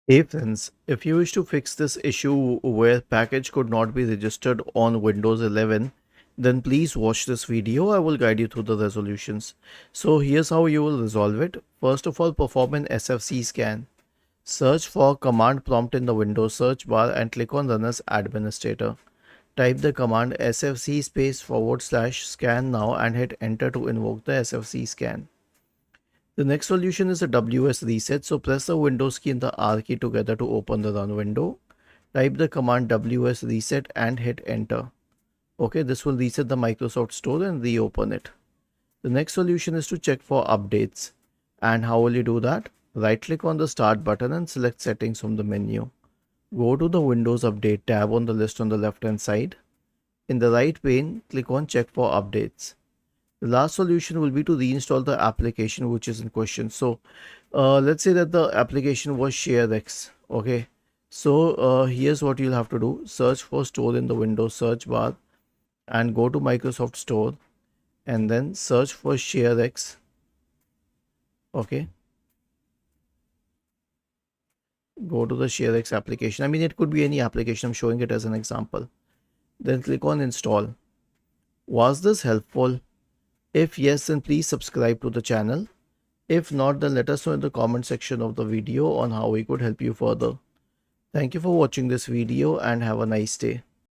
Hey friends, if you wish to fix this issue where package could not be registered on Windows 11, then please watch this video. I will guide you through the resolutions. So here's how you will resolve it. First of all, perform an SFC scan. Search for command prompt in the Windows search bar and click on Run as Administrator. Type the command sfc /scan now and hit enter to invoke the SFC scan. The next solution is a WS reset. So press the Windows key and the R key together to open the run window. Type the command WS reset and hit enter. Okay, this will reset the Microsoft Store and reopen it. The next solution is to check for updates. And how will you do that? Right click on the start button and select settings from the menu. Go to the Windows Update tab on the list on the left hand side. In the right pane, click on check for updates. The last solution will be to reinstall the application which is in question. So let's say that the application was ShareX. Okay, so here's what you'll have to do. Search for store in the Windows search bar and go to Microsoft Store and then search for ShareX. Okay, go to the ShareX application. I mean, it could be any application. I'm showing it as an example. Then click on install. Was this helpful? If yes, then please subscribe to the channel. If not, then let us know in the comment section of the video on how we could help you further. Thank you for watching this video and have a nice day.